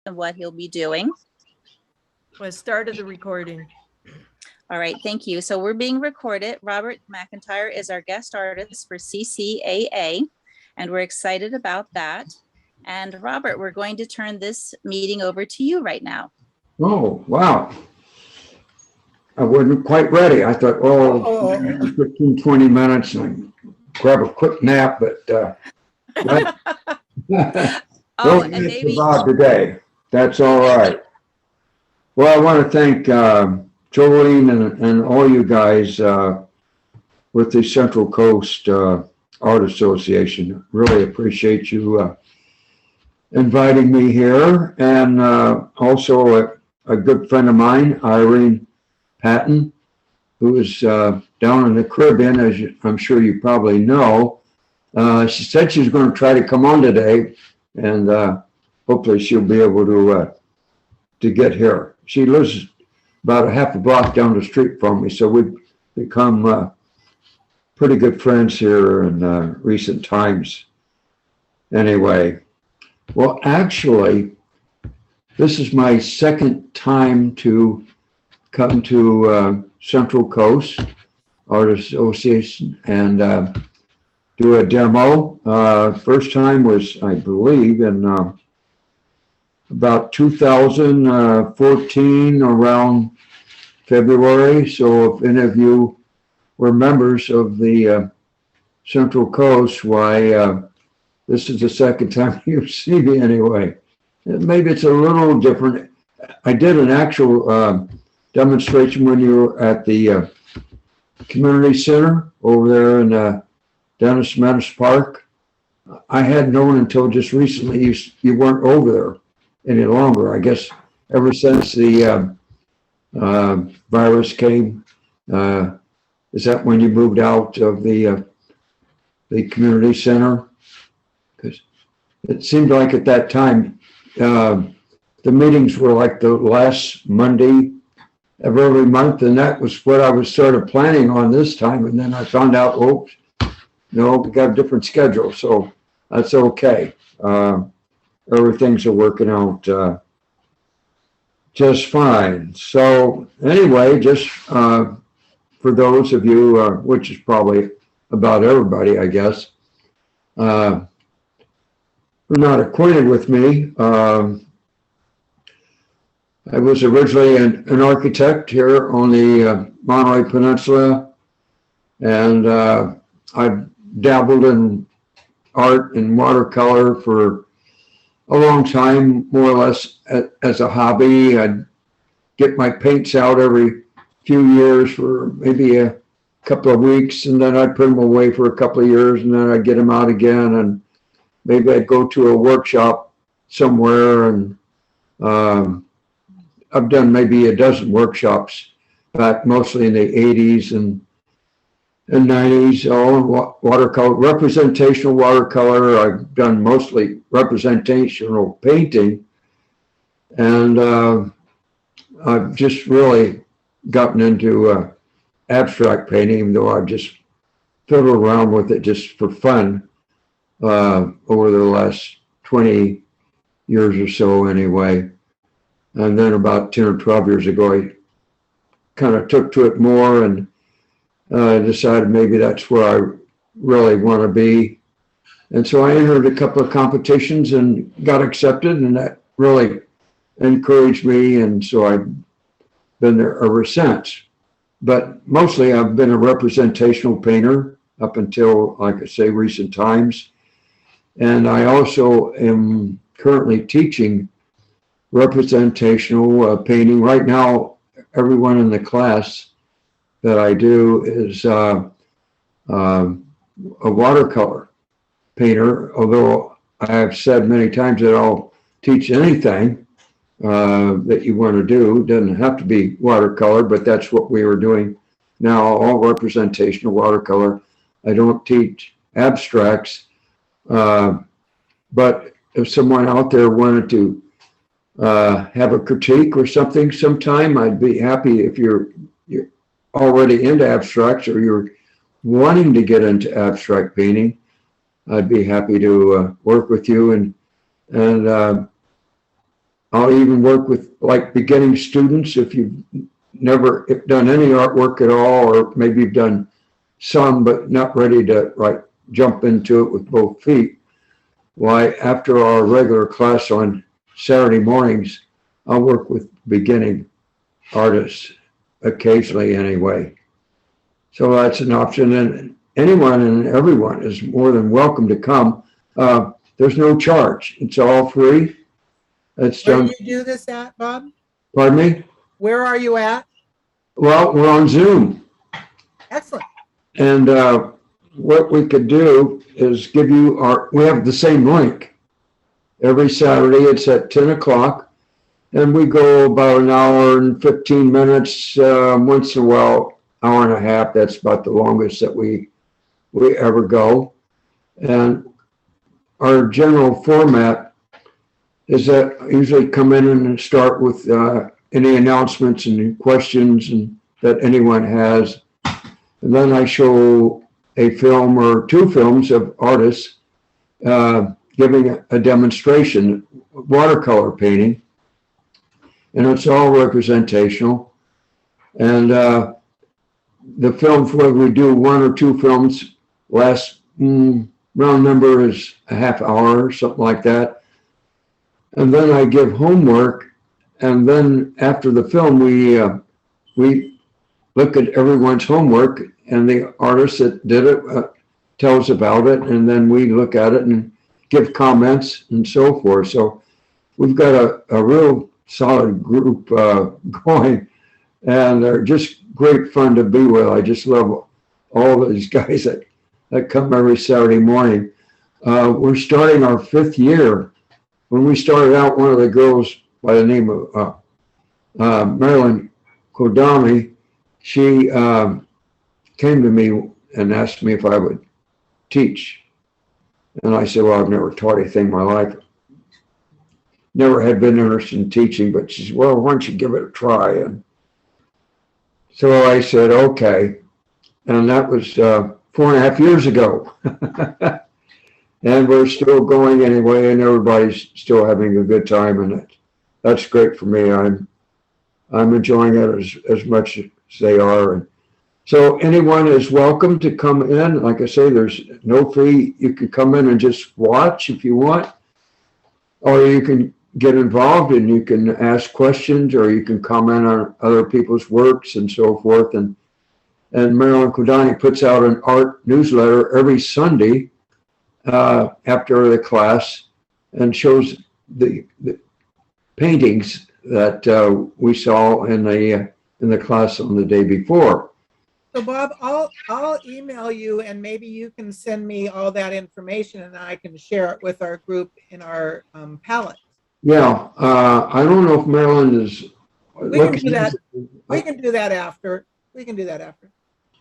and what he'll be doing. I started the recording. All right, thank you. So we're being recorded. Robert McIntyre is our guest artist for CCAA, and we're excited about that. And Robert, we're going to turn this meeting over to you right now. Oh, wow. I wasn't quite ready. I thought, 15, 20 minutes and grab a quick nap, but Oh, don't and maybe survive today. That's all right. Well, I want to thank Jolene and all you guys with the Central Coast Art Association. Really appreciate you inviting me here. And also a good friend of mine, Irene Patton, who is down in the Caribbean, as I'm sure you probably know. She said she's going to try to come on today, and hopefully she'll be able to get here. She lives about a half a block down the street from me, so we've become pretty good friends here in recent times. Anyway, well, actually, this is my second time to come to Central Coast Art Association and do a demo. First time was, I believe, in about 2014, around February. So if any of you were members of the Central Coast, why, this is the second time you see me anyway. Maybe it's a little different. I did an actual demonstration when you were at the community center over there in Dennis Menace Park. I hadn't known until just recently you weren't over there any longer. I guess ever since the virus came, is that when you moved out of the community center? Because it seemed like at that time the meetings were like the last Monday of every month, and that was what I was sort of planning on this time. And then I found out, oops, no, we got a different schedule, so that's okay. Everything's working out just fine. So anyway, just for those of you, which is probably about everybody, I guess, who are not acquainted with me, I was originally an architect here on the Monterey Peninsula, and I dabbled in art and watercolor for a long time, more or less as a hobby. I'd get my paints out every few years for maybe a couple of weeks, and then I'd put them away for a couple of years, and then I'd get them out again, and maybe I'd go to a workshop somewhere. And I've done maybe a dozen workshops back mostly in the 80s and 90s, all watercolor, representational watercolor. I've done mostly representational painting, and I've just really gotten into abstract painting, even though I've just fiddled around with it just for fun over the last 20 years or so anyway. And then about 10 or 12 years ago, I kind of took to it more and decided maybe that's where I really want to be. And so I entered a couple of competitions and got accepted, and that really encouraged me. And so I've been there ever since. But mostly I've been a representational painter up until, like I say, recent times. And I also am currently teaching representational painting. Right now, everyone in the class that I do is a watercolor painter, although I have said many times that I'll teach anything that you want to do. It doesn't have to be watercolor, but that's what we are doing now, all representational watercolor. I don't teach abstracts, but if someone out there wanted to have a critique or something sometime, I'd be happy. If you're already into abstracts or you're wanting to get into abstract painting, I'd be happy to work with you and I'll even work with like beginning students if you've never done any artwork at all, or maybe you've done some but not ready to like jump into it with both feet. Why, after our regular class on Saturday mornings, I'll work with beginning artists occasionally anyway. So that's an option, and anyone and everyone is more than welcome to come. There's no charge. It's all free. It's Where done. do you do this at, Bob? Pardon me? Where are you at? Well, we're on Zoom. Excellent. And what we could do is give you we have the same link. Every Saturday, it's at 10 o'clock. And we go about an hour and 15 minutes, once in a while, hour and a half. That's about the longest that we ever go. And our general format is that I usually come in and start with any announcements and questions that anyone has. And then I show a film or two films of artists giving a demonstration, watercolor painting. And it's all representational. And the films, whether we do one or two films, last round number is a half hour or something like that. And then I give homework. And then after the film, we look at everyone's homework, and the artist that did it tells about it. And then we look at it and give comments and so forth. So we've got a real solid group going, and they're just great fun to be with. I just love all these guys that come every Saturday morning. We're starting our 5th year. When we started out, one of the girls by the name of Marilyn Kodami, she came to me and asked me if I would teach. And I said, well, I've never taught anything in my life. Never had been interested in teaching, but she said, well, why don't you give it a try? And so I said, okay. And that was 4.5 years ago. And we're still going anyway, and everybody's still having a good time, and that's great for me. I'm enjoying it as much as they are. And so anyone is welcome to come in. Like I say, there's no fee. You can come in and just watch if you want, or you can get involved and you can ask questions, or you can comment on other people's works and so forth. And Marilyn Kodani puts out an art newsletter every Sunday after the class, and shows the paintings that we saw in the class on the day before. So Bob, I'll email you, and maybe you can send me all that information, and I can share it with our group in our palette. Yeah, I don't know if Marilyn is. We can do that. We can do that after. We can do that after.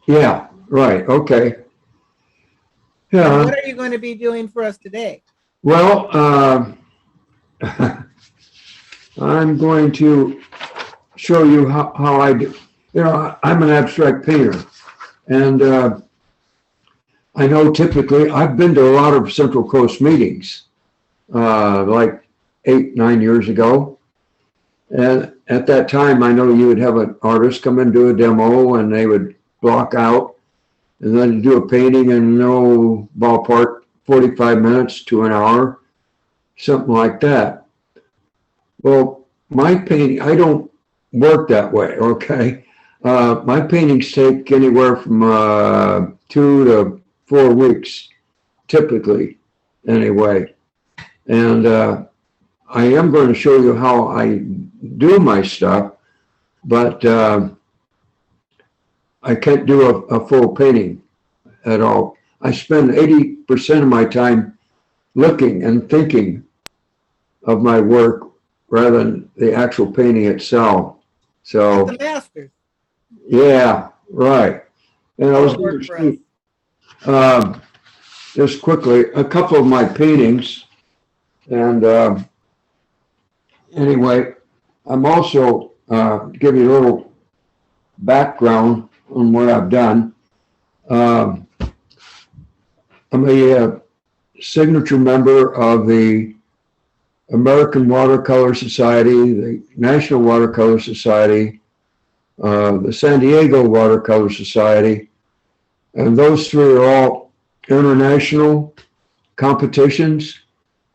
Yeah, right. Okay. Yeah. And what are you going to be doing for us today? Well, I'm going to show you how I do. You know, I'm an abstract painter, and I know typically I've been to a lot of Central Coast meetings, like 8-9 years ago. And at that time, I know you would have an artist come and do a demo, and they would block out and then do a painting in no ballpark, 45 minutes to an hour, something like that. Well, my painting, I don't work that way, okay? My paintings take anywhere from 2 to 4 weeks, typically, anyway. And I am going to show you how I do my stuff, but I can't do a full painting at all. I spend 80% of my time looking and thinking of my work rather than the actual painting itself. So The masters. yeah, right. And I was going to see, just quickly, a couple of my paintings. And anyway, I'm also give you a little background on what I've done. I'm a signature member of the American Watercolor Society, the National Watercolor Society, the San Diego Watercolor Society, and those three are all international competitions.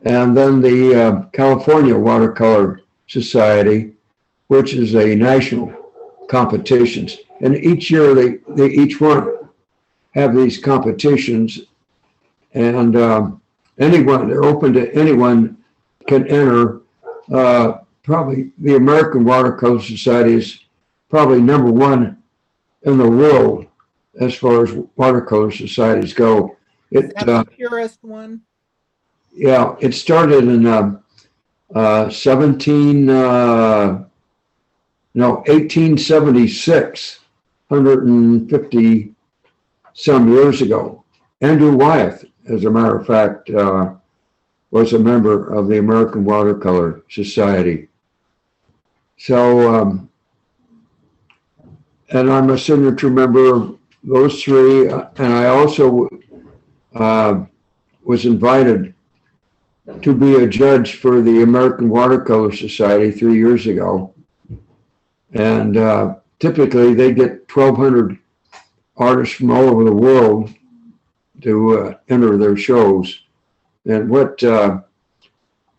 And then the California Watercolor Society, which is a national competitions. And each year they each one have these competitions, and anyone, they're open to anyone can enter. Probably the American Watercolor Society is probably number one in the world as far as watercolor societies go. Is that the purest one? Yeah, it started in 1876, 150 some years ago. Andrew Wyatt, as a matter of fact, was a member of the American Watercolor Society. So, and I'm a signature member of those three, and I also was invited to be a judge for the American Watercolor Society 3 years ago. And typically they get 1,200 artists from all over the world to enter their shows. And what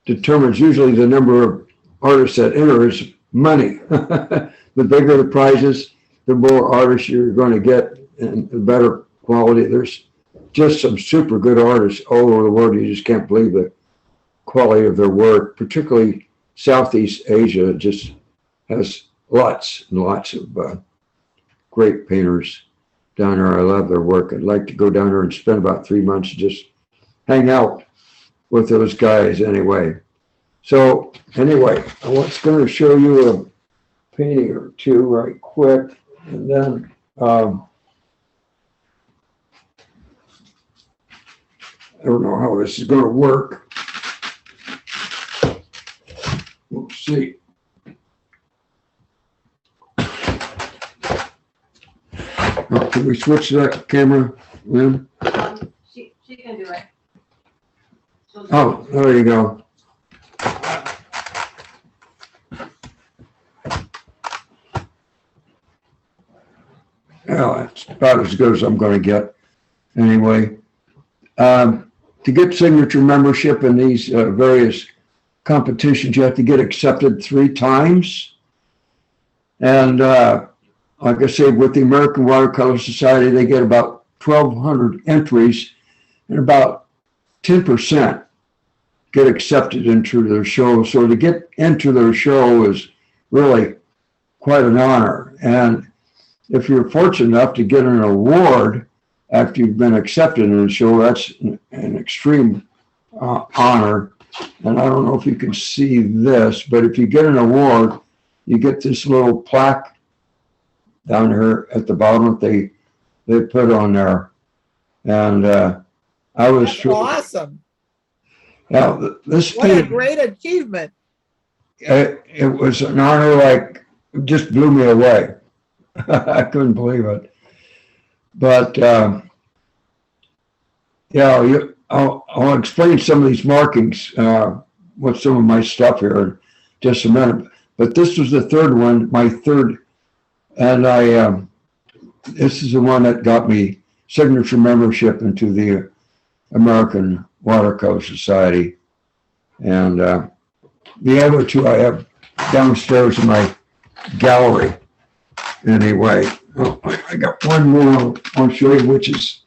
determines usually the number of artists that enter is money. The bigger the prizes, the more artists you're going to get and the better quality. There's just some super good artists all over the world. You just can't believe the quality of their work, particularly Southeast Asia just has lots and lots of great painters down there. I love their work. I'd like to go down there and spend about 3 months and just hang out with those guys anyway. So anyway, I was going to show you a painting or two right quick, and then I don't know how this is going to work. We'll see. Oh, can we switch that camera, Lynn? She can do it. Oh, there you go. Well, that's about as good as I'm going to get. Anyway, to get signature membership in these various competitions, you have to get accepted 3 times. And like I said, with the American Watercolor Society, they get about 1,200 entries, and about 10% get accepted into their show. So to get into their show is really quite an honor. And if you're fortunate enough to get an award after you've been accepted in the show, that's an extreme honor. And I don't know if you can see this, but if you get an award, you get this little plaque down here at the bottom that they put on there. And I was That's awesome. Yeah, this What a painting, great achievement. it was an honor, like, it just blew me away. I couldn't believe it. But yeah, I'll explain some of these markings with some of my stuff here in just a minute. But this was the third one, my third, and this is the one that got me signature membership into the American Watercolor Society. And the other two I have downstairs in my gallery. Anyway, I got one more I'll show you, which is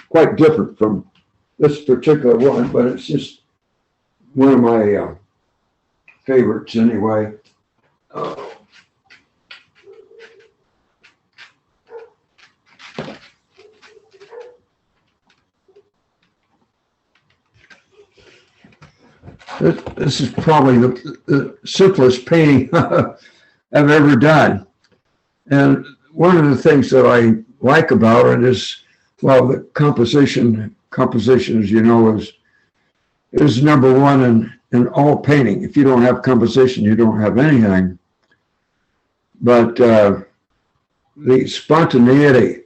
quite different from this particular one, but it's just one of my favorites anyway. This is probably the simplest painting I've ever done. And one of the things that I like about it is, well, the composition, as you know, is number one in all painting. If you don't have composition, you don't have anything. But the spontaneity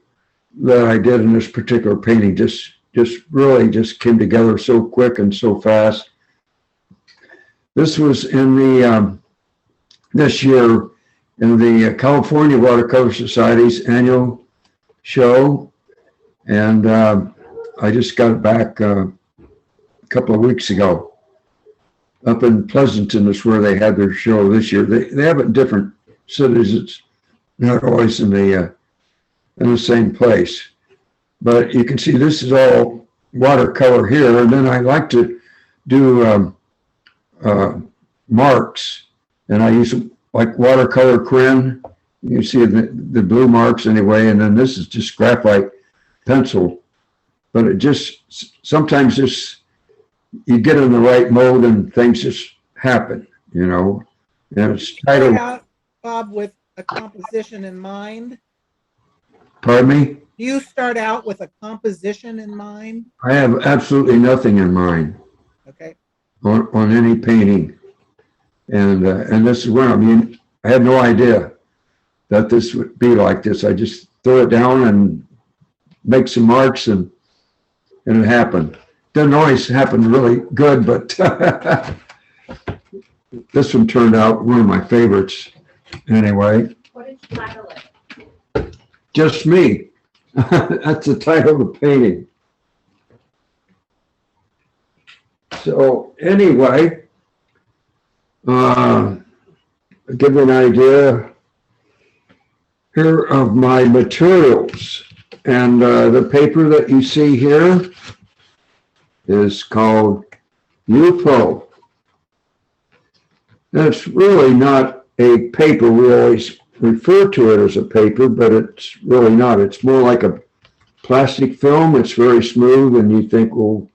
that I did in this particular painting just really came together so quick and so fast. This was in the, this year in the California Watercolor Society's annual show. And I just got it back a couple of weeks ago. Up in Pleasanton is where they had their show this year. They have it in different cities. It's not always in the same place. But you can see this is all watercolor here. And then I like to do marks. And I use like watercolor crayon. You see the blue marks anyway. And then this is just graphite pencil. But it just, sometimes just, you get in the right mode and things just happen, you know. And it's titled. Start out, Bob, with a composition in mind. Pardon me? Do you start out with a composition in mind? I have absolutely nothing in mind Okay. on any painting. And this is when, I mean, I had no idea that this would be like this. I just throw it down and make some marks and it happened. Doesn't always happen really good, but this one turned out one of my favorites anyway. What did you title it? Just me. That's the title of the painting. So anyway, I'll give you an idea here of my materials. And the paper that you see here is called Yupo. That's really not a paper. We always refer to it as a paper, but it's really not. It's more like a plastic film. It's very smooth, and you think, well,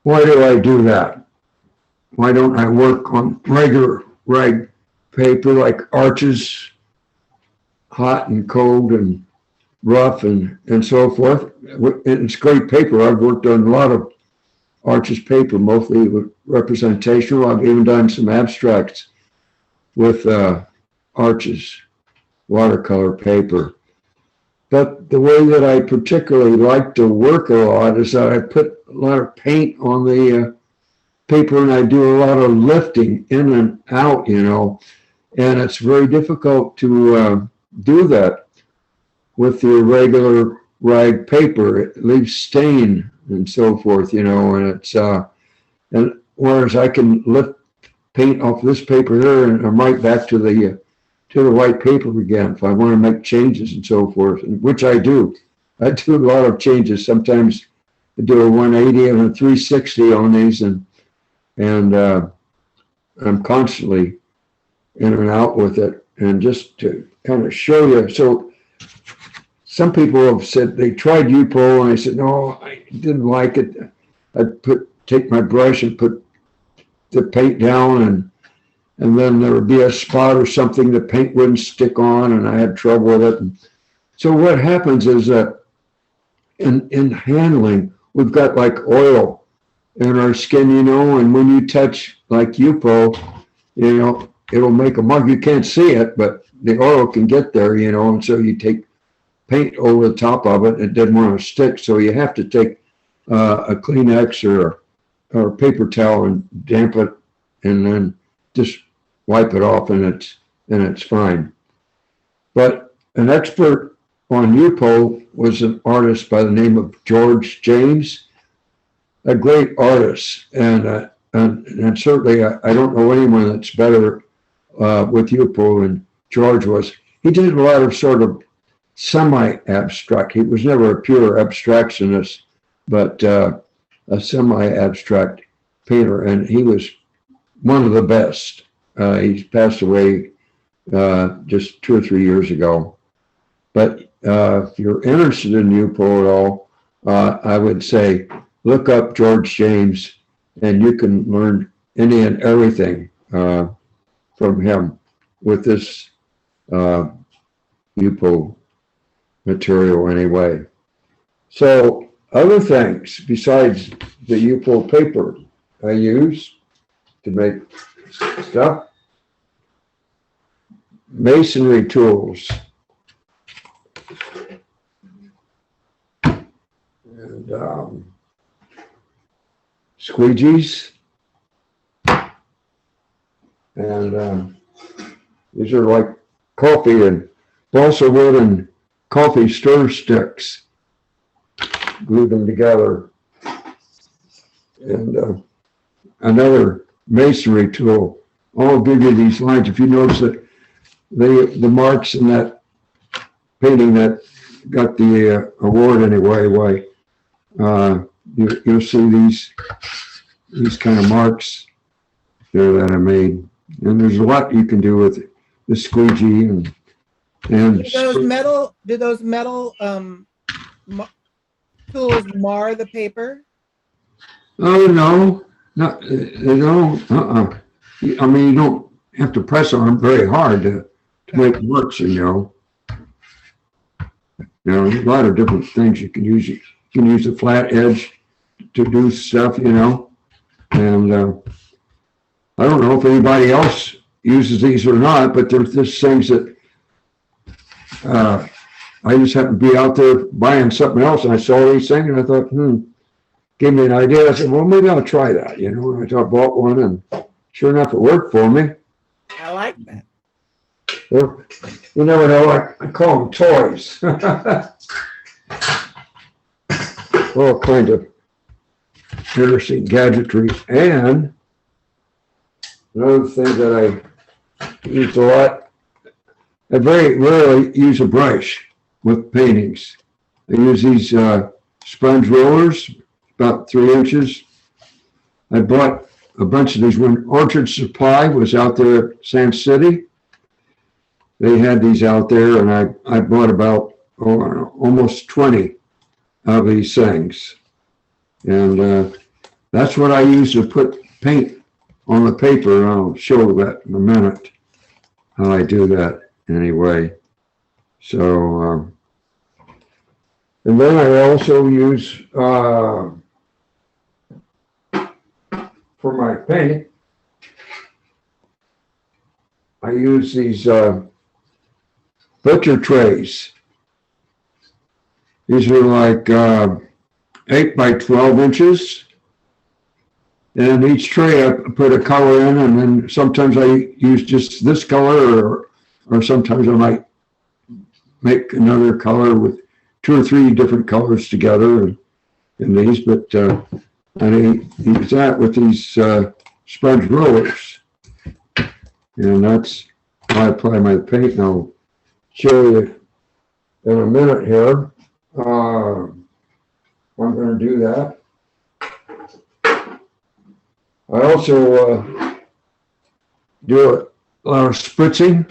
why do I do that? Why don't I work on regular rag paper like arches, hot and cold and rough and so forth? It's great paper. I've worked on a lot of arches paper, mostly with representational. I've even done some abstracts with arches, watercolor paper. But the way that I particularly like to work a lot is that I put a lot of paint on the paper and I do a lot of lifting in and out, you know, and it's very difficult to do that with your regular rag paper. It leaves stain and so forth, you know, and it's and whereas I can lift paint off this paper here and I'm right back to the white paper again if I want to make changes and so forth, which I do. I do a lot of changes. Sometimes I do a 180 and a 360 on these, and I'm constantly in and out with it. And just to kind of show you, so some people have said they tried Yupo and I said, no, I didn't like it. I'd take my brush and put the paint down and then there would be a spot or something, the paint wouldn't stick on and I had trouble with it. And so what happens is that in handling, we've got like oil in our skin, you know, and when you touch like Yupo, you know, it'll make a mark. You can't see it, but the oil can get there, you know, and so you take paint over the top of it. It doesn't want to stick, so you have to take a Kleenex or a paper towel and damp it, and then just wipe it off, and it's fine. But an expert on Yupo was an artist by the name of George James, a great artist, and certainly I don't know anyone that's better with Yupo than George was. He did a lot of sort of semi-abstract. He was never a pure abstractionist, but a semi-abstract painter, and he was one of the best. He's passed away just 2 or 3 years ago. But if you're interested in Yupo at all, I would say look up George James, and you can learn any and everything from him with this Yupo material anyway. So other things besides the Yupo paper I use to make stuff, masonry tools, and squeegees, And these are like coffee and balsa wood and coffee stir sticks. Glued them together. And another masonry tool. I'll give you these lines. If you notice that the marks in that painting that got the award anyway, you'll see these kind of marks there that I made. And there's a lot you can do with the squeegee and Do those metal tools mar the paper? Oh, no, not, they don't, I mean, you don't have to press on them very hard to make marks, you know. You know, a lot of different things you can use. You can use a flat edge to do stuff, you know. And I don't know if anybody else uses these or not, but there's just things that I just happened to be out there buying something else, and I saw these things, and I thought, gave me an idea. I said, well, maybe I'll try that, you know. And I bought one, and sure enough, it worked for me. I like that. Well, you never know. I call them toys. All kinds of interesting gadgetry. And another thing that I use a lot, I very rarely use a brush with paintings. I use these sponge rollers, about 3 inches. I bought a bunch of these when Orchard Supply was out there at Sand City. They had these out there, and I bought about almost 20 of these things. And that's what I use to put paint on the paper. I'll show that in a minute, how I do that anyway. So, and then I also use, for my paint, I use these butcher trays. These are like 8 by 12 inches. And each tray I put a color in, and then sometimes I use just this color, or sometimes I might make another color with 2 or 3 different colors together in these, but I use that with these sponge rollers. And that's how I apply my paint. And I'll show you in a minute here. I'm going to do that. I also do a lot of spritzing.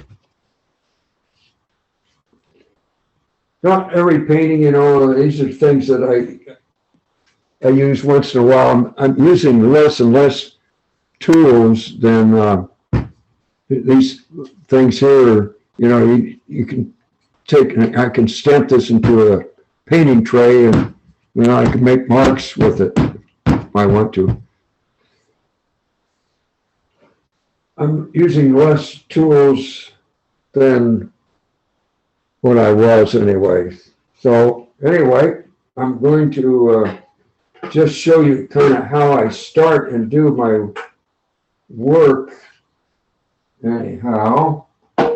Not every painting, you know, these are things that I use once in a while. I'm using less and less tools than these things here. You know, you can take, I can stamp this into a painting tray, and then I can make marks with it if I want to. I'm using less tools than what I was anyway. So anyway, I'm going to just show you kind of how I start and do my work. Anyhow, I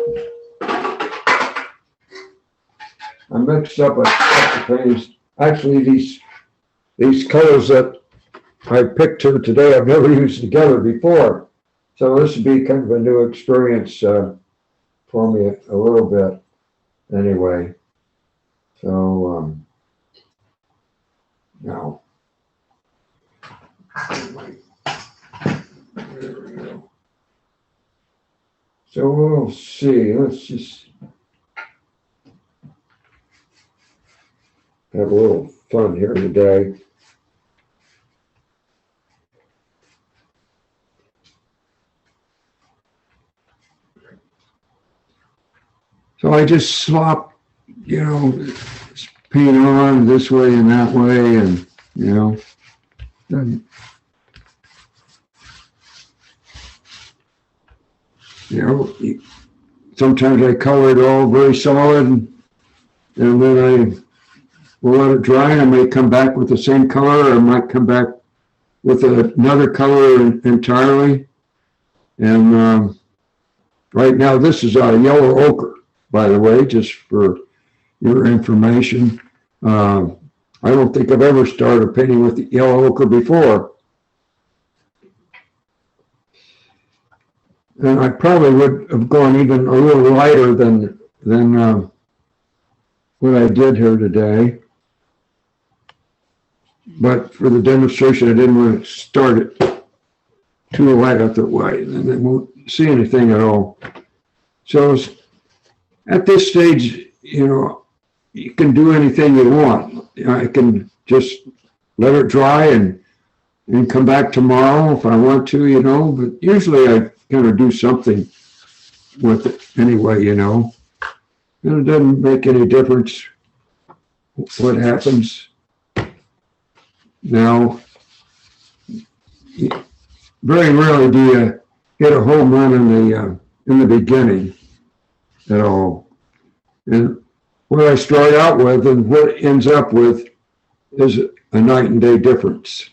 mixed up a couple things. Actually, these colors that I picked here today, I've never used together before. So this would be kind of a new experience for me a little bit. Anyway, so now, there we go. So we'll see. Let's just have a little fun here today. So I just slop, you know, paint on this way and that way, and, you know, and, you know, sometimes I color it all very solid, and then I will let it dry, and I may come back with the same color, or I might come back with another color entirely. And right now, this is our yellow ochre, by the way, just for your information. I don't think I've ever started painting with the yellow ochre before. And I probably would have gone even a little lighter than what I did here today. But for the demonstration, I didn't want to start it too light up that way, and they won't see anything at all. So at this stage, you can do anything you want. I can just let it dry and come back tomorrow if I want to, but usually I kind of do something with it anyway, and it doesn't make any difference what happens. Now, very rarely do you hit a home run in the beginning at all. And what I start out with and what it ends up with is a night and day difference.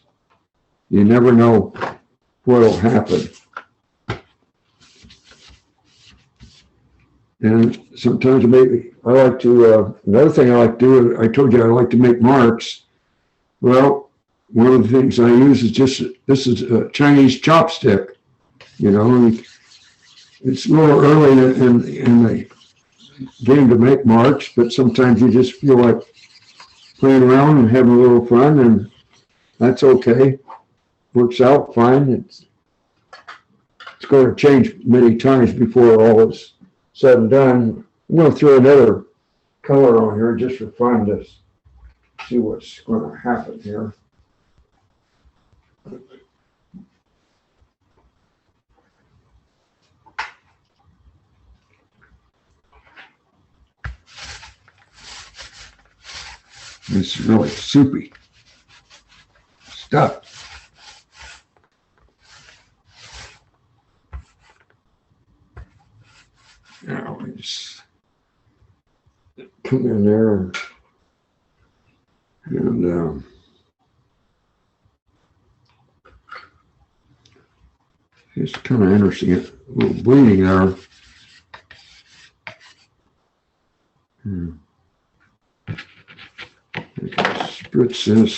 You never know what'll happen. And sometimes maybe I like to, another thing I like to do, I told you I like to make marks. Well, one of the things I use is this is a Chinese chopstick, it's a little early in the game to make marks, but sometimes you just feel like playing around and having a little fun, and that's okay. Works out fine. It's going to change many times before all is said and done. I'm going to throw another color on here just for fun to see what's going to happen here. It's really soupy stuff. Now we just come in there and it's kind of interesting. A little bleeding there. Spritz this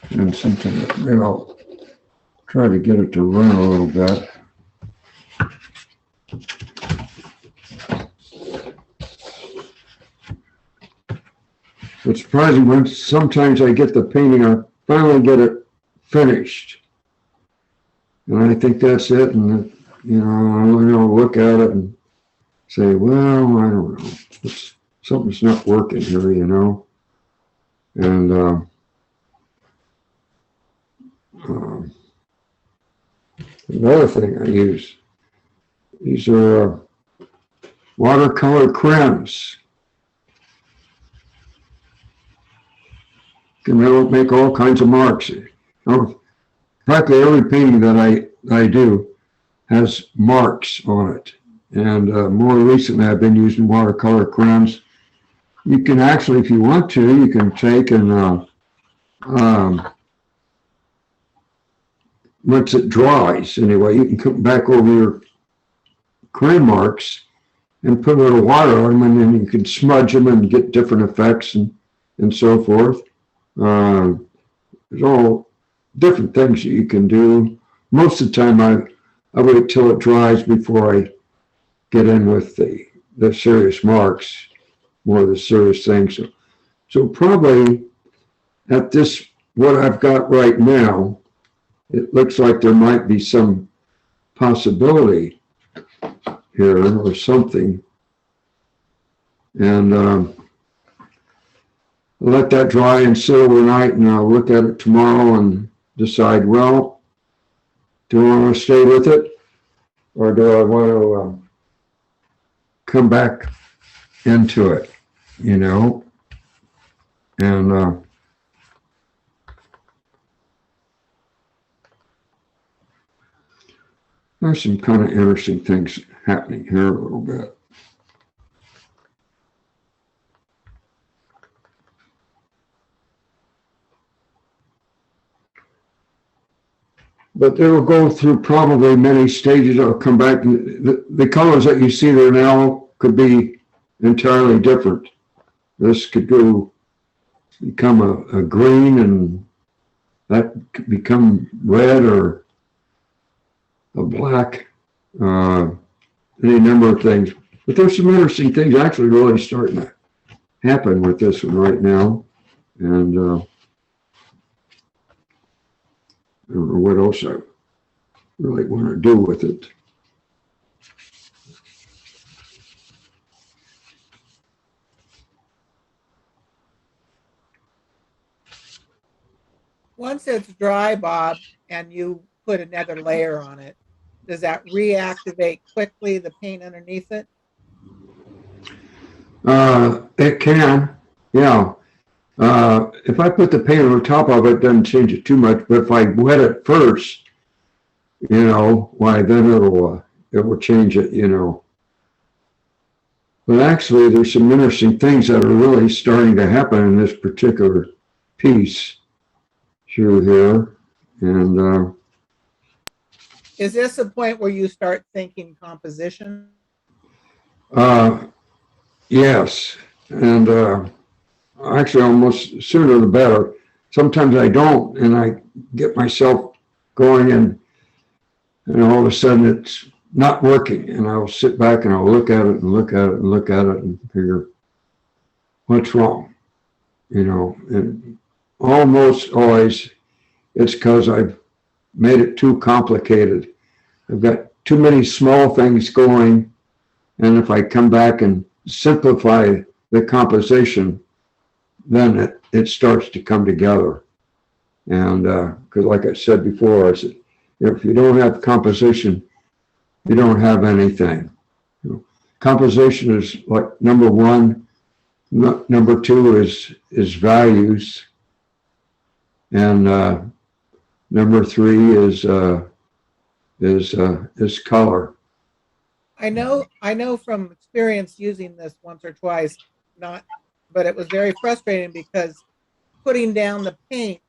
and sometimes maybe I'll try to get it to run a little bit. It's surprising when sometimes I get the painting, I finally get it finished. And I think that's it. And, I'll look at it and say, well, I don't know. Something's not working here, And another thing I use, these are watercolor crayons. Can make all kinds of marks. Practically every painting that I do has marks on it. And more recently, I've been using watercolor crayons. You can actually, if you want to, you can take and once it dries, anyway, you can come back over your crayon marks and put a little water on them, and then you can smudge them and get different effects and so forth. There's all different things that you can do. Most of the time, I wait till it dries before I get in with the serious marks, more of the serious things. So probably at this, what I've got right now, it looks like there might be some possibility here or something. And I'll let that dry and sit overnight, and I'll look at it tomorrow and decide, well, do I want to stay with it, or do I want to come back into it, and there's some kind of interesting things happening here a little bit. but it'll go through probably many stages. It'll come back. The colors that you see there now could be entirely different. This could become a green, and that could become red or a black, any number of things. But there's some interesting things actually really starting to happen with this one right now. And I don't know what else I really want to do with it. Once it's dry, Bob, and you put another layer on it, does that reactivate quickly the paint underneath it? It can, yeah. If I put the paint on top of it, it doesn't change it too much. But if I wet it first, why then it will change it, But actually, there's some interesting things that are really starting to happen in this particular piece through here. And Is this a point where you start thinking composition? yes, and actually almost sooner the better. Sometimes I don't, and I get myself going, and all of a sudden it's not working, and I'll sit back and I'll look at it and look at it and look at it and figure what's wrong, and almost always it's because I've made it too complicated. I've got too many small things going, and if I come back and simplify the composition, then it starts to come together. And because like I said before, I said, if you don't have composition, you don't have anything. Composition is like number one. Number two is values, and number three is color. I know from experience using this once or twice, but it was very frustrating because putting down the paint,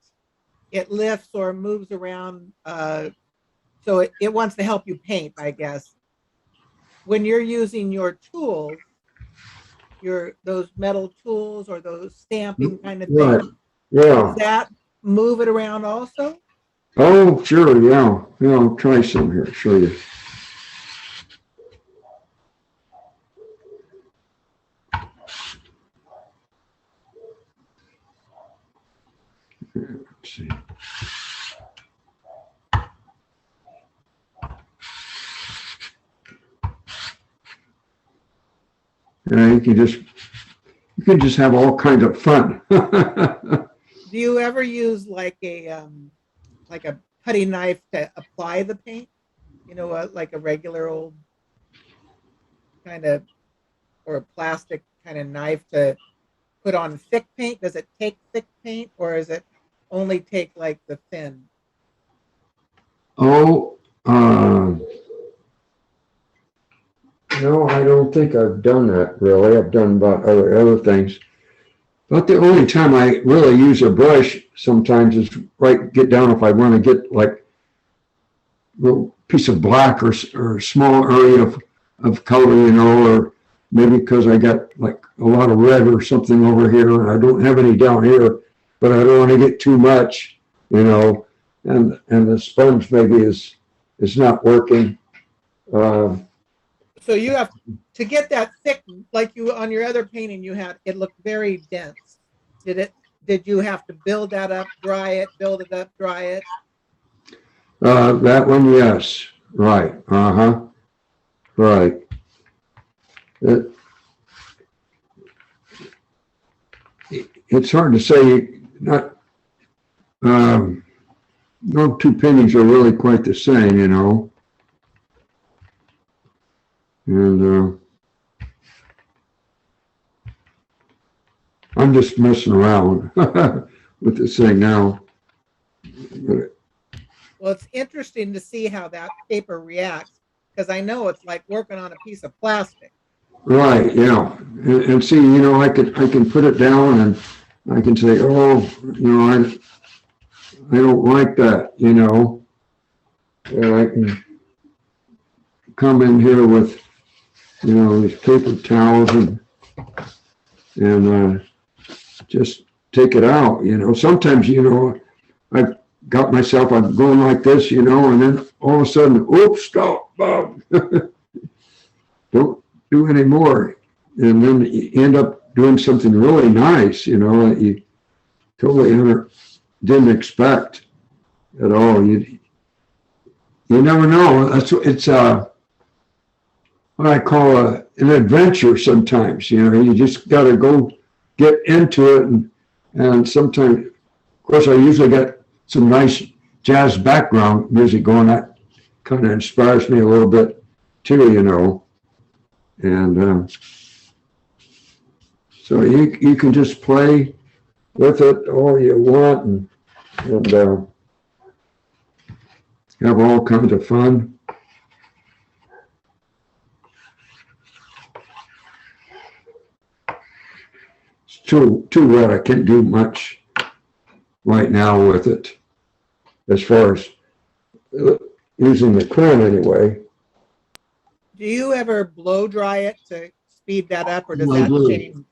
it lifts or moves around. So it wants to help you paint, I guess. When you're using your tools, those metal tools or those stamping kind of things, Right. Yeah. does that move it around also? Oh, sure. Yeah. I'll try some here. Show you. Let's see. Yeah, you can just have all kinds of fun. Do you ever use like a cutting knife to apply the paint? Like a regular old kind of, or a plastic kind of knife to put on thick paint? Does it take thick paint, or is it only take like the thin? Oh, no, I don't think I've done that really. I've done about other things. But the only time I really use a brush sometimes is get down if I want to get like a little piece of black or a small area of color, or maybe because I got like a lot of red or something over here and I don't have any down here, but I don't want to get too much, and the sponge maybe is not working. So you have to get that thick, like you on your other painting it looked very dense. Did you have to build that up, dry it, build it up, dry it? That one, yes. Right. Right. It's hard to say. No two paintings are really quite the same, And I'm just messing around with this thing now. Well, it's interesting to see how that paper reacts, because I know it's like working on a piece of plastic. Right, yeah. And see, I can put it down and I can say, oh, I don't like that, I can come in here with, these paper towels and just take it out, Sometimes, I've got myself, I'm going like this, and then all of a sudden, oops, stop, Bob. Don't do any more. And then you end up doing something really nice, that you totally didn't expect at all. You never know. It's what I call an adventure sometimes, you just got to go get into it. And sometimes, of course, I usually got some nice jazz background music going. That kind of inspires me a little bit too, And so you can just play with it all you want and have all kinds of fun. It's too wet. I can't do much right now with it, as far as using the crayon anyway. Do you ever blow dry it to speed that up, or does that change?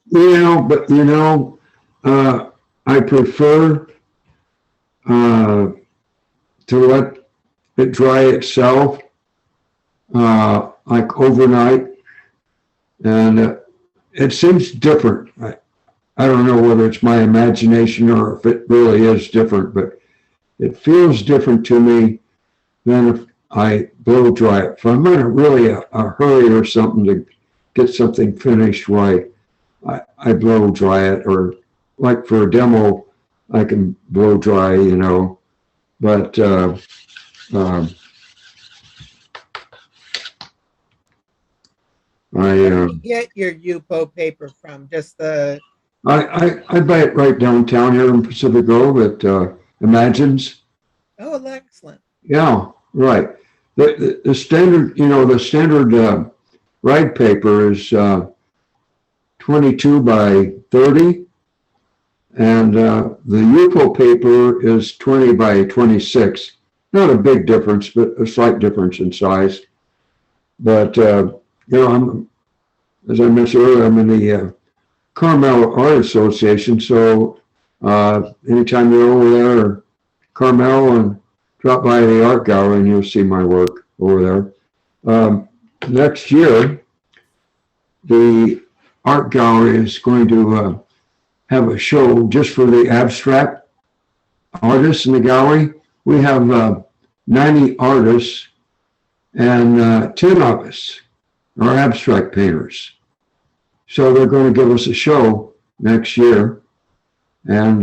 I prefer to let it dry itself, like overnight, and it seems different. I don't know whether it's my imagination or if it really is different, but it feels different to me than if I blow dry it. If I'm in really a hurry or something to get something finished right, I blow dry it, or like for a demo, I can blow dry, but Where do you get your Yupo paper from? Just the... I buy it right downtown here in Pacific Grove at Imagines. Oh, excellent. Yeah, right. The standard, the standard rag paper is 22 by 30, and the Yupo paper is 20 by 26. Not a big difference, but a slight difference in size. But I'm, as I mentioned earlier, I'm in the Carmel Art Association, so anytime you're over there, or Carmel, and drop by the art gallery and you'll see my work over there. Next year, the art gallery is going to have a show just for the abstract artists in the gallery. We have 90 artists, and 10 of us are abstract painters. So they're going to give us a show next year, and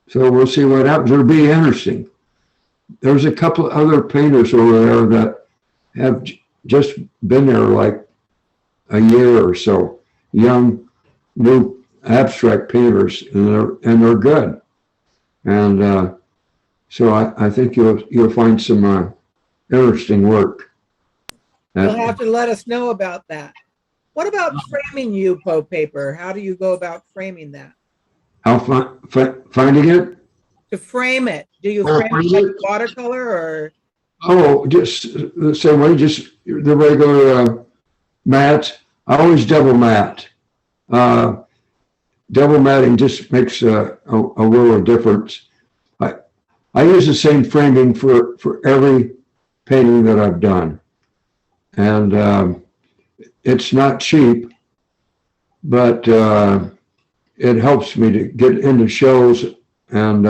so we'll see what happens. It'll be interesting. There's a couple of other painters over there that have just been there like a year or so, young, new abstract painters, and they're good. And so I think you'll find some interesting work. You'll have to let us know about that. What about framing Yupo paper? How do you go about framing that? How finding it? To frame it, do you frame it like watercolor, or? Oh, just the same way, just the regular mat. I always double mat. Double matting just makes a world of difference. I use the same framing for every painting that I've done. And it's not cheap, but it helps me to get into shows. And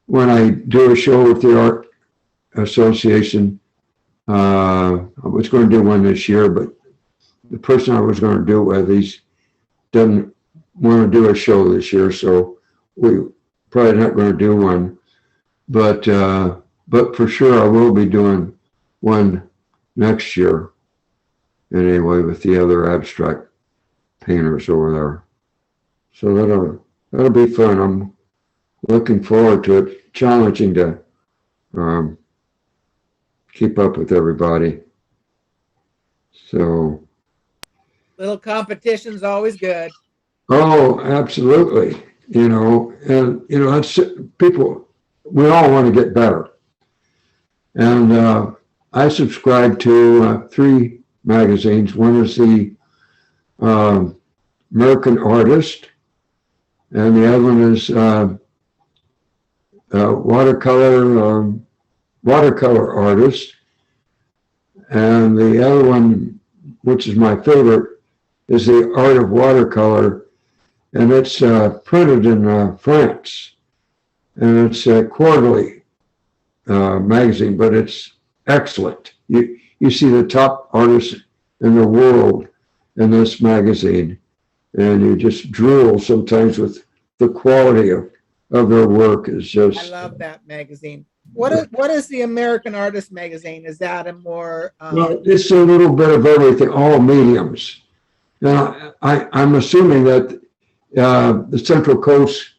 when I do a show with the Art Association, I was going to do one this year, but the person I was going to do it with, he doesn't want to do a show this year, so we probably not going to do one. But for sure I will be doing one next year anyway with the other abstract painters over there. So that'll be fun. I'm looking forward to it. Challenging to keep up with everybody. So Little competition's always good. oh, absolutely. And that's people. We all want to get better. And I subscribe to 3 magazines. One is the American Artist, and the other one is Watercolor Artist, and the other one, which is my favorite, is the Art of Watercolor, and it's printed in France, and it's a quarterly magazine, but it's excellent. You see the top artists in the world in this magazine, and you just drool sometimes with the quality of their work. Is just. I love that magazine. What is the American Artist magazine? Is that a more Well, it's a little bit of everything, all mediums. Now, I'm assuming that the Central Coast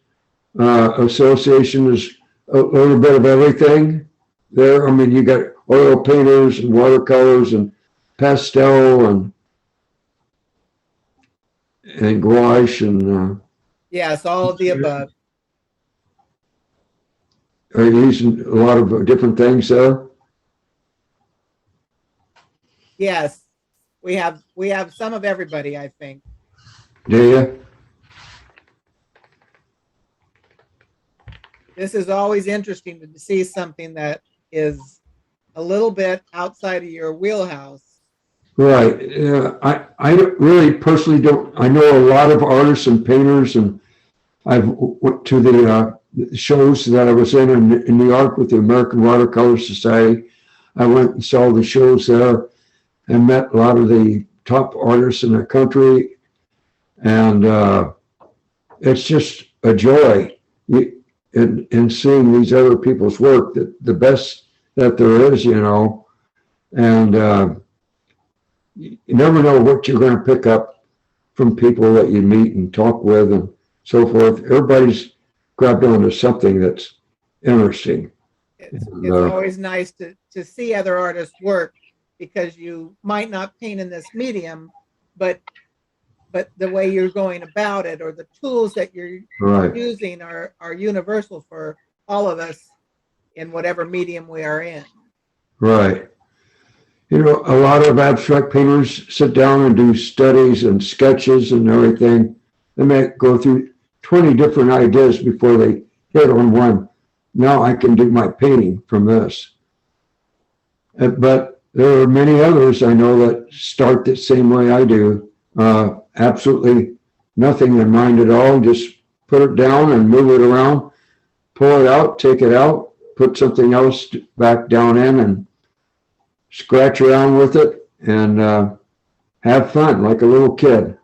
Association is a little bit of everything there. I mean, you got oil painters and watercolors and pastel and gouache and yes, all of the above. are you using a lot of different things there? Yes, we have some of everybody, I think. Do you? This is always interesting to see something that is a little bit outside of your wheelhouse. Right. Yeah. I really personally don't. I know a lot of artists and painters, and I've went to the shows that I was in New York with the American Watercolor Society. I went and saw the shows there and met a lot of the top artists in the country, and it's just a joy in seeing these other people's work, that the best that there is, and you never know what you're going to pick up from people that you meet and talk with and so forth. Everybody's grabbed onto something that's interesting. It's always nice to see other artists work, because you might not paint in this medium, but the way you're going about it, or the tools that you're Right. using are universal for all of us in whatever medium we are in. Right. A lot of abstract painters sit down and do studies and sketches and everything. They may go through 20 different ideas before they hit on one. Now I can do my painting from this. But there are many others I know that start the same way I do. Absolutely nothing in mind at all. Just put it down and move it around, pull it out, take it out, put something else back down in, and scratch around with it and have fun like a little kid.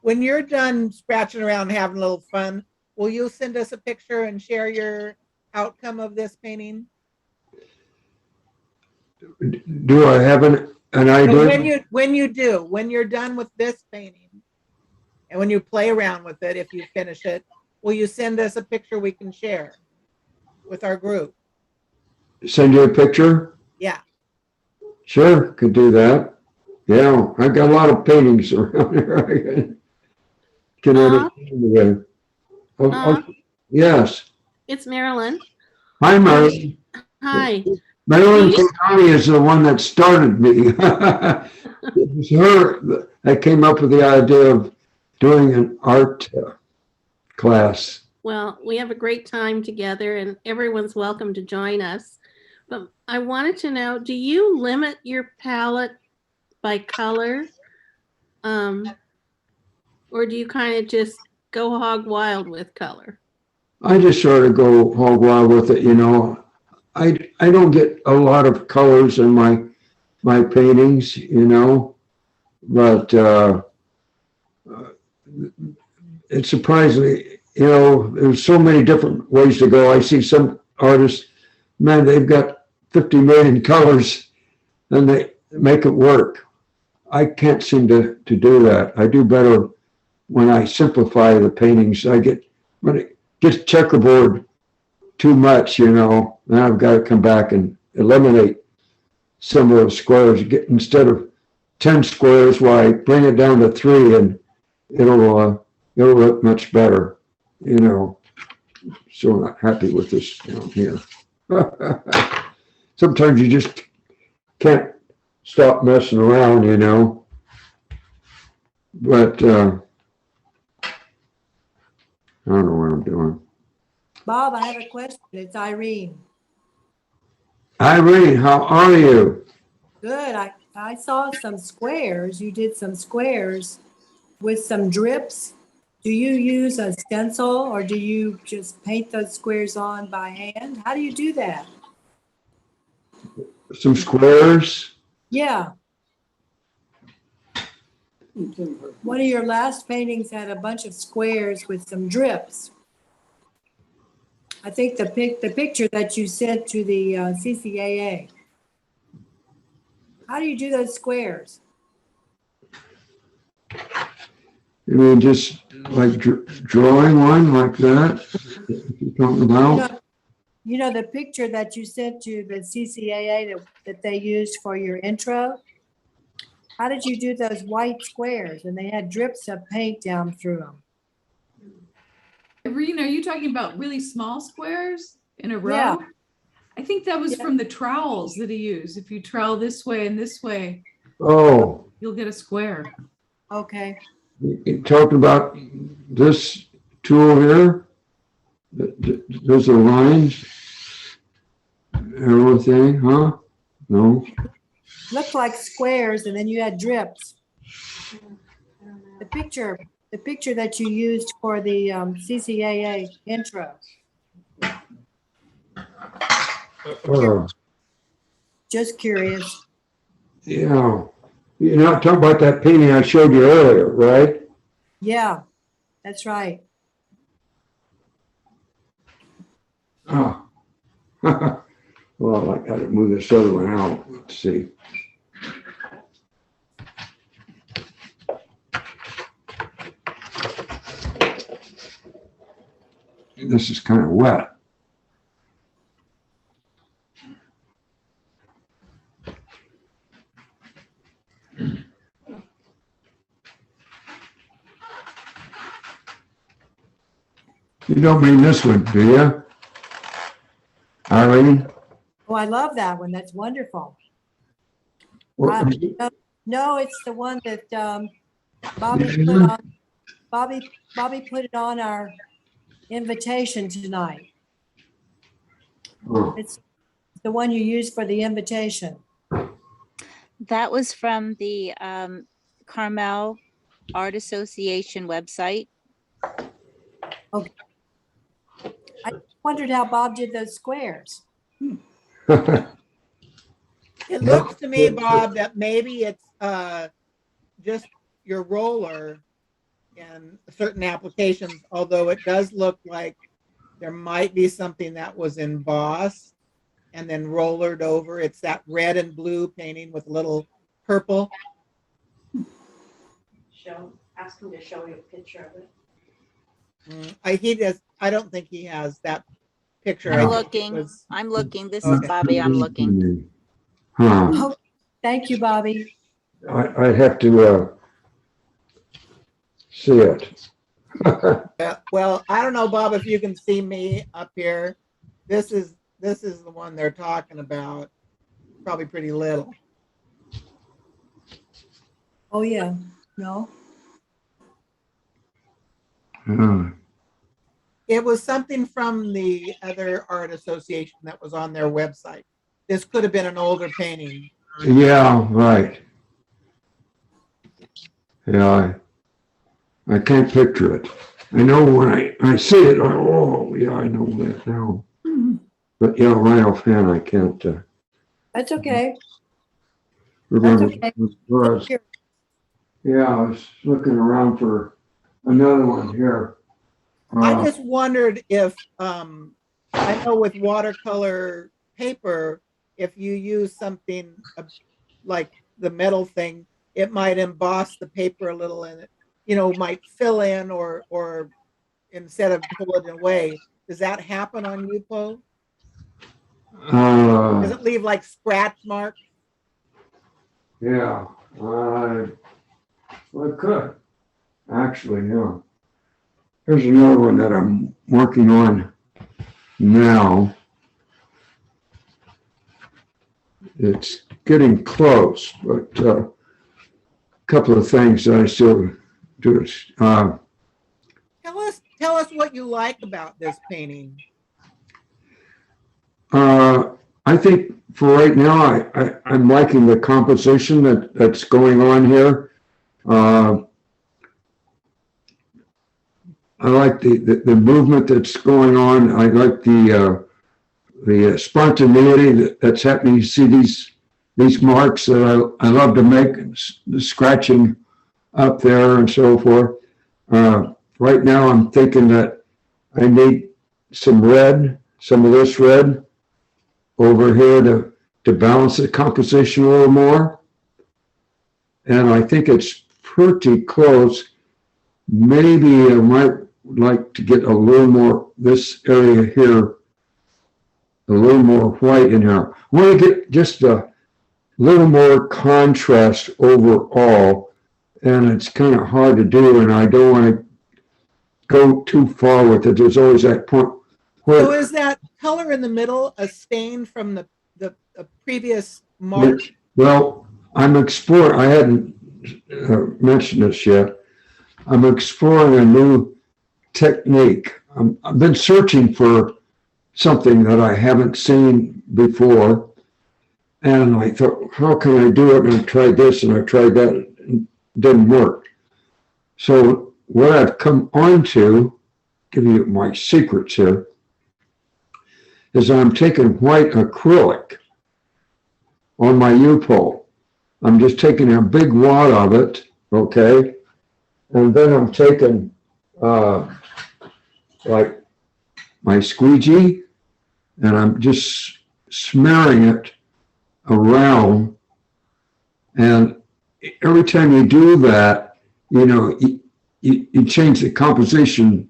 When you're done scratching around and having a little fun, will you send us a picture and share your outcome of this painting? Do I have an idea? When you're done with this painting, and when you play around with it, if you finish it, will you send us a picture we can share with our group? Send you a picture? Yeah. Sure, could do that. Yeah, I've got a lot of paintings around here. Can understand with. Yes. It's Marilyn. Hi, Marilyn. Hi. Marilyn Kagami is the one that started me. It was her that came up with the idea of doing an art class. Well, we have a great time together, and everyone's welcome to join us. But I wanted to know, do you limit your palette by color? Or do you kind of just go hog wild with color? I just sort of go hog wild with it, I don't get a lot of colors in my paintings, but it's surprisingly, there's so many different ways to go. I see some artists, man, they've got 50 million colors and they make it work. I can't seem to do that. I do better when I simplify the paintings. When it gets checkerboard too much, then I've got to come back and eliminate some of those squares. Instead of 10 squares, why bring it down to 3 and it'll look much better, So I'm not happy with this down here. sometimes you just can't stop messing around, you know. But, I don't know what I'm doing. Bob, I have a question. It's Irene. Irene, how are you? Good. I saw some squares. You did some squares with some drips. Do you use a stencil or do you just paint those squares on by hand? How do you do that? Some squares? Yeah. One of your last paintings had a bunch of squares with some drips. I think the picture that you sent to the CCAA. How do you do those squares? You mean just like drawing one like that? You're talking about? You know the picture that you sent to the CCAA that they used for your intro? How did you do those white squares? And they had drips of paint down through them. Irene, are you talking about really small squares in a row? Yeah. I think that was Yeah. from the trowels that he used. If you trowel this way and this way, Oh, you'll get a square. Okay. you talked about this tool here? Those are lines? Arrow thing, huh? No? Looked like squares and then you had drips. The picture that you used for the CCAA intro. Just curious. Yeah. You're not talking about that painting I showed you earlier, right? Yeah, that's right. Oh. Well, I gotta move this other one out. Let's see. This is kind of wet. You don't mean this one, do you? Irene? Oh, I love that one. That's wonderful. What- No, it's the one that Bobby put it on our invitation tonight. oh, It's the one you used for the invitation. That was from the Carmel Art Association website. I wondered how Bob did those squares. It looks to me, Bob, that maybe it's just your roller in certain applications, although it does look like there might be something that was embossed and then rollered over. It's that red and blue painting with a little purple. Ask him to show you a picture of it. I don't think he has that picture. I'm I think it looking. was- I'm looking. This Okay. is Bobby. I'm looking. Huh. Oh, thank you, Bobby. I have to see it. Well, I don't know, Bob, if you can see me up here. This is the one they're talking about. Probably pretty little. Oh, yeah. No? Yeah. It was something from the other art association that was on their website. This could have been an older painting. Yeah, right. Yeah, I can't picture it. I know when I see it, oh, yeah, I know that now. But yeah, right offhand, I can't That's okay. remember. okay. what it was. Here. Yeah, I was looking around for another one here. I just wondered if, I know with watercolor paper, if you use something like the metal thing, it might emboss the paper a little and it, might fill in or instead of pull it away. Does that happen on Yupo? Does it leave like scratch marks? Yeah, well, it could, actually, yeah. Here's another one that I'm working on now. it's getting close, but a couple of things that I still do. Tell us what you like about this painting. I think for right now, I'm liking the composition that's going on here. I like the movement that's going on. I like the spontaneity that's happening. You see these marks that I love to make, the scratching up there and so forth. Right now, I'm thinking that I need some red, some of this red over here to balance the composition a little more. And I think it's pretty close. Maybe I might like to get a little more, this area here, a little more white in here. I want to get just a little more contrast overall, and it's kind of hard to do, and I don't want to go too far with it. There's always that point where... So is that color in the middle a stain from the previous mark? Well, I'm exploring, I hadn't mentioned this yet. I'm exploring a new technique. I've been searching for something that I haven't seen before. And I thought, how can I do it? And I tried this and I tried that. And it didn't work. So what I've come on to, giving you my secrets here, is I'm taking white acrylic on my Yupo. I'm just taking a big wad of it, okay? And then I'm taking like my squeegee, and I'm just smearing it around. And every time you do that, you know, you change the composition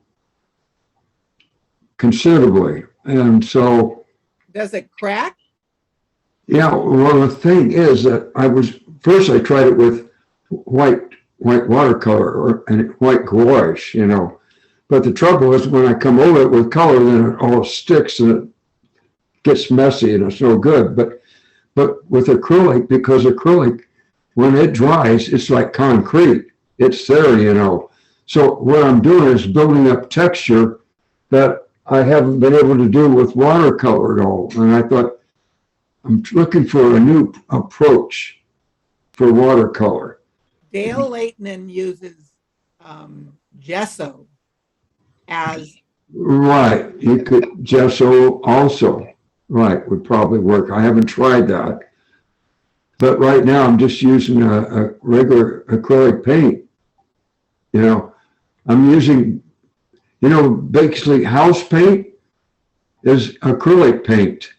considerably. And so... Does it crack? Yeah, well, the thing is that first I tried it with white watercolor and white gouache, you know. But the trouble is when I come over it with color, then it all sticks and it gets messy and it's no good. But with acrylic, because acrylic, when it dries, it's like concrete. It's there, you know. So what I'm doing is building up texture that I haven't been able to do with watercolor at all. And I thought, I'm looking for a new approach for watercolor. Dale Leighton uses gesso as... Right, you could gesso also, right, would probably work. I haven't tried that. But right now I'm just using a regular acrylic paint. You know, I'm using, you know, basically house paint is acrylic paint.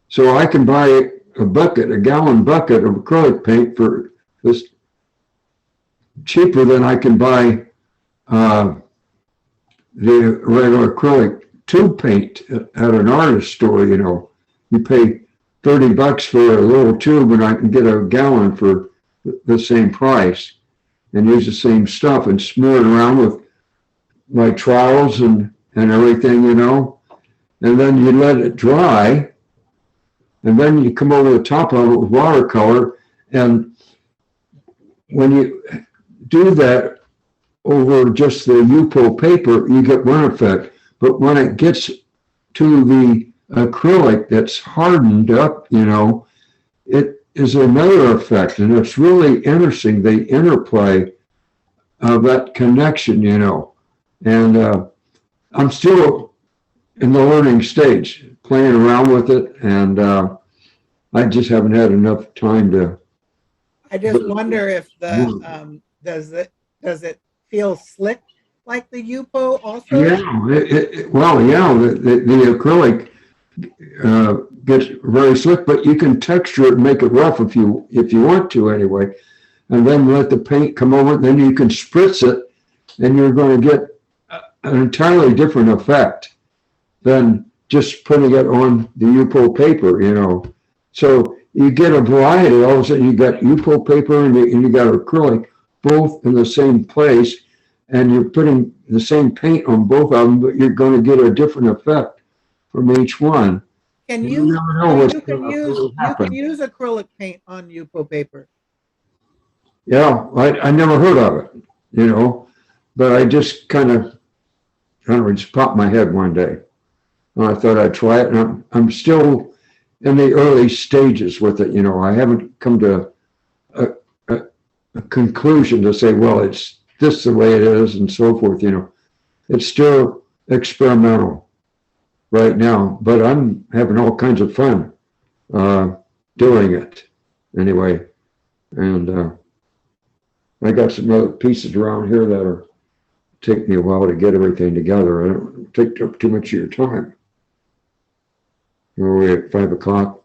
So I can buy a gallon bucket of acrylic paint for this cheaper than I can buy the regular acrylic tube paint at an artist store. You know, you pay $30 for a little tube and I can get a gallon for the same price and use the same stuff and smear it around with my trowels and everything, you know, and then you let it dry. And then you come over the top of it with watercolor. And when you do that over just the Yupo paper, you get one effect. But when it gets to the acrylic that's hardened up, you know, it is another effect. And it's really interesting, the interplay of that connection, you know. And I'm still in the learning stage, playing around with it, and I just haven't had enough time to. I just wonder if the does it feel slick like the Yupo also? Yeah, the acrylic gets very slick, but you can texture it and make it rough if you want to anyway, and then let the paint come over. Then you can spritz it, and you're going to get an entirely different effect than just putting it on the Yupo paper, you know. So you get a variety. All of a sudden you got Yupo paper and you got acrylic, both in the same place, and you're putting the same paint on both of them, but you're going to get a different effect from each one. Can You you, never know what's you can gonna use, really you happen. can use acrylic paint on Yupo paper. Yeah, I never heard of it, you know, but I just kind of, I don't know, it just popped in my head one day. And I thought I'd try it, and I'm still in the early stages with it, you know. I haven't come to a conclusion to say, well, it's this the way it is and so forth, you know. It's still experimental right now, but I'm having all kinds of fun doing it anyway. And I got some other pieces around here that are take me a while to get everything together. I don't take up too much of your time. We're at 5 o'clock.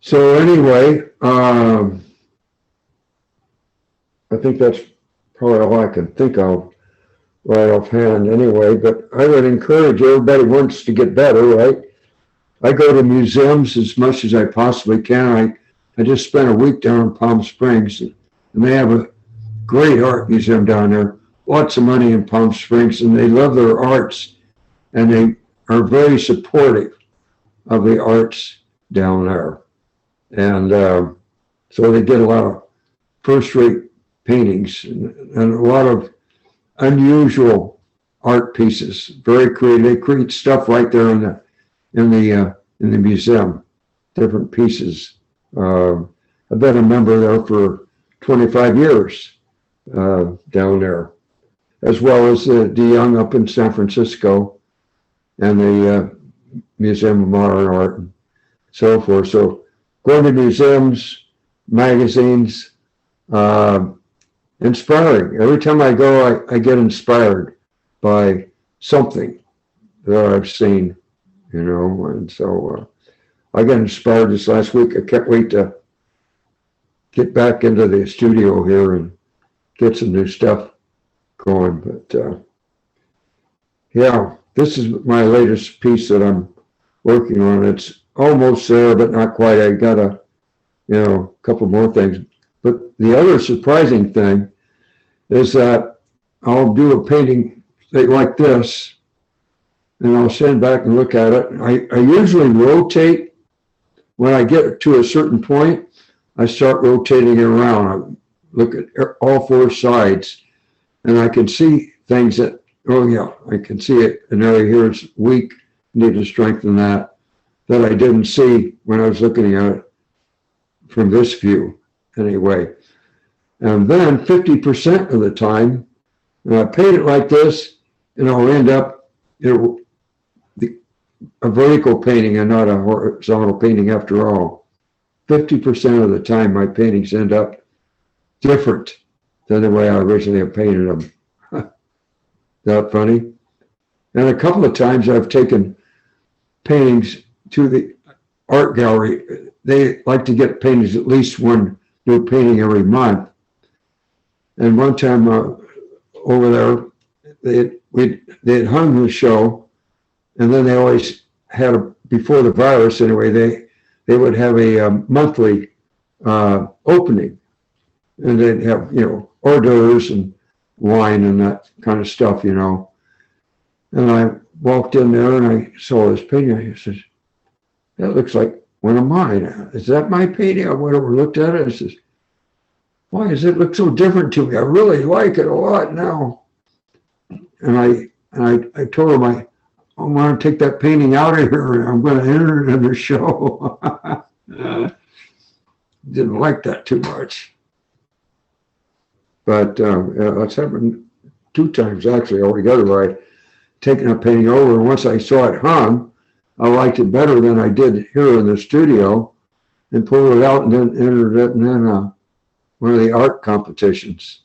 So anyway, I think that's probably all I can think of right offhand anyway, but I would encourage everybody who wants to get better, right? I go to museums as much as I possibly can. I just spent a week down in Palm Springs, and they have a great art museum down there. Lots of money in Palm Springs, and they love their arts, and they are very supportive of the arts down there. And so they get a lot of first-rate paintings and a lot of unusual art pieces. Very creative. They create stuff right there in the museum. Different pieces. I've been a member there for 25 years down there, as well as the Young up in San Francisco and the Museum of Modern Art and so forth. So going to museums, magazines, inspiring. Every time I go, I get inspired by something that I've seen, you know, and so I got inspired this last week. I can't wait to get back into the studio here and get some new stuff going. But yeah, this is my latest piece that I'm working on. It's almost there, but not quite. I got a couple more things. But the other surprising thing is that I'll do a painting like this, and I'll stand back and look at it. I usually rotate when I get to a certain point. I start rotating it around. I look at all four sides, and I can see things that, oh yeah, I can see it. An area here is weak, need to strengthen that I didn't see when I was looking at it from this view anyway. And then 50% of the time, when I paint it like this, and I'll end up, a vertical painting and not a horizontal painting after all. 50% of the time, my paintings end up different than the way I originally painted them. That funny? And a couple of times I've taken paintings to the art gallery. They like to get paintings, at least one new painting every month. And one time over there, they had hung the show, and then they always had before the virus anyway, they would have a monthly opening, and they'd have hors d'oeuvres and wine and that kind of stuff, And I walked in there and I saw this painting. I says, "That looks like one of mine. Is that my painting?" I went over and looked at it. I says, "Why does it look so different to me? I really like it a lot now." And I told him I want to take that painting out of here and I'm going to enter it in the show. Didn't like that too much. But it's happened 2 times actually altogether where I'd taken a painting over, and once I saw it hung, I liked it better than I did here in the studio, and pulled it out and then entered it in one of the art competitions.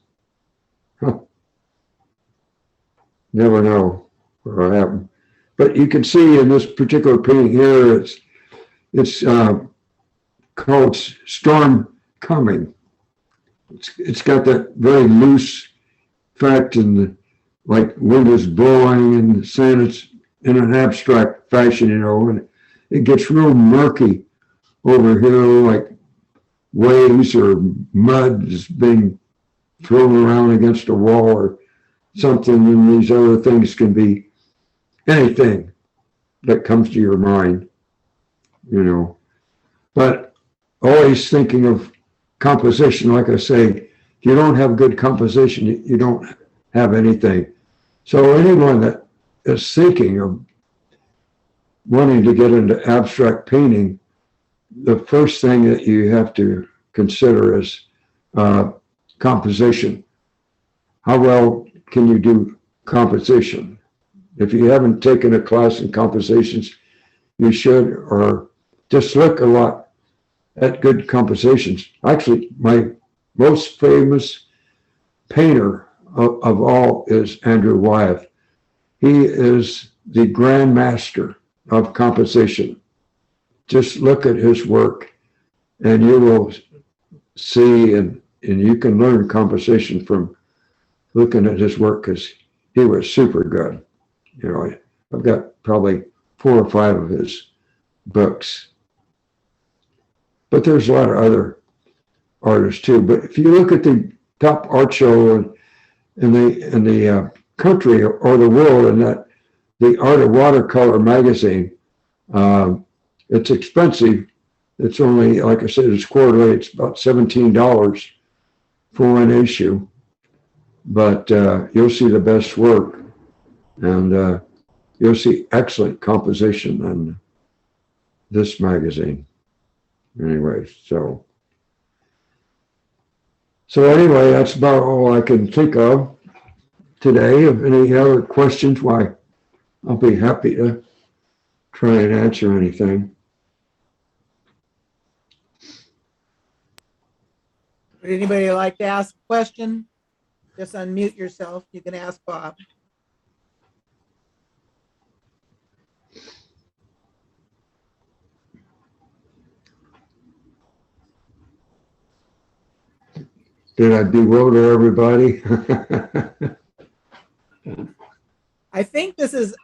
Never know what'll happen. But you can see in this particular painting here, it's called Storm Coming. It's got that very loose fact, and like wind is blowing and the sand is in an abstract fashion, and it gets real murky over here, like waves or mud is being thrown around against a wall or something, and these other things can be anything. that comes to your mind, you know. But always thinking of composition, like I say, if you don't have good composition, you don't have anything. So anyone that is thinking of wanting to get into abstract painting, the first thing that you have to consider is composition. How well can you do composition? If you haven't taken a class in compositions, you should, or just look a lot at good compositions. Actually, my most famous painter of all is Andrew Wyatt. He is the grand master of composition. Just look at his work and you will see, and you can learn composition from looking at his work, because he was super good. You know, I've got probably 4 or 5 of his books. But there's a lot of other artists too. But if you look at the top art show in the country or the world, and that the Art of Watercolor magazine, it's expensive. It's only, like I said, it's quarterly. It's about $17 for an issue. But you'll see the best work, and you'll see excellent composition in this magazine. Anyway, so anyway, that's about all I can think of today. If any other questions, why, I'll be happy to try and answer anything. Would anybody like to ask a question? Just unmute yourself. You can ask Bob. Did I bewilder everybody? I think this is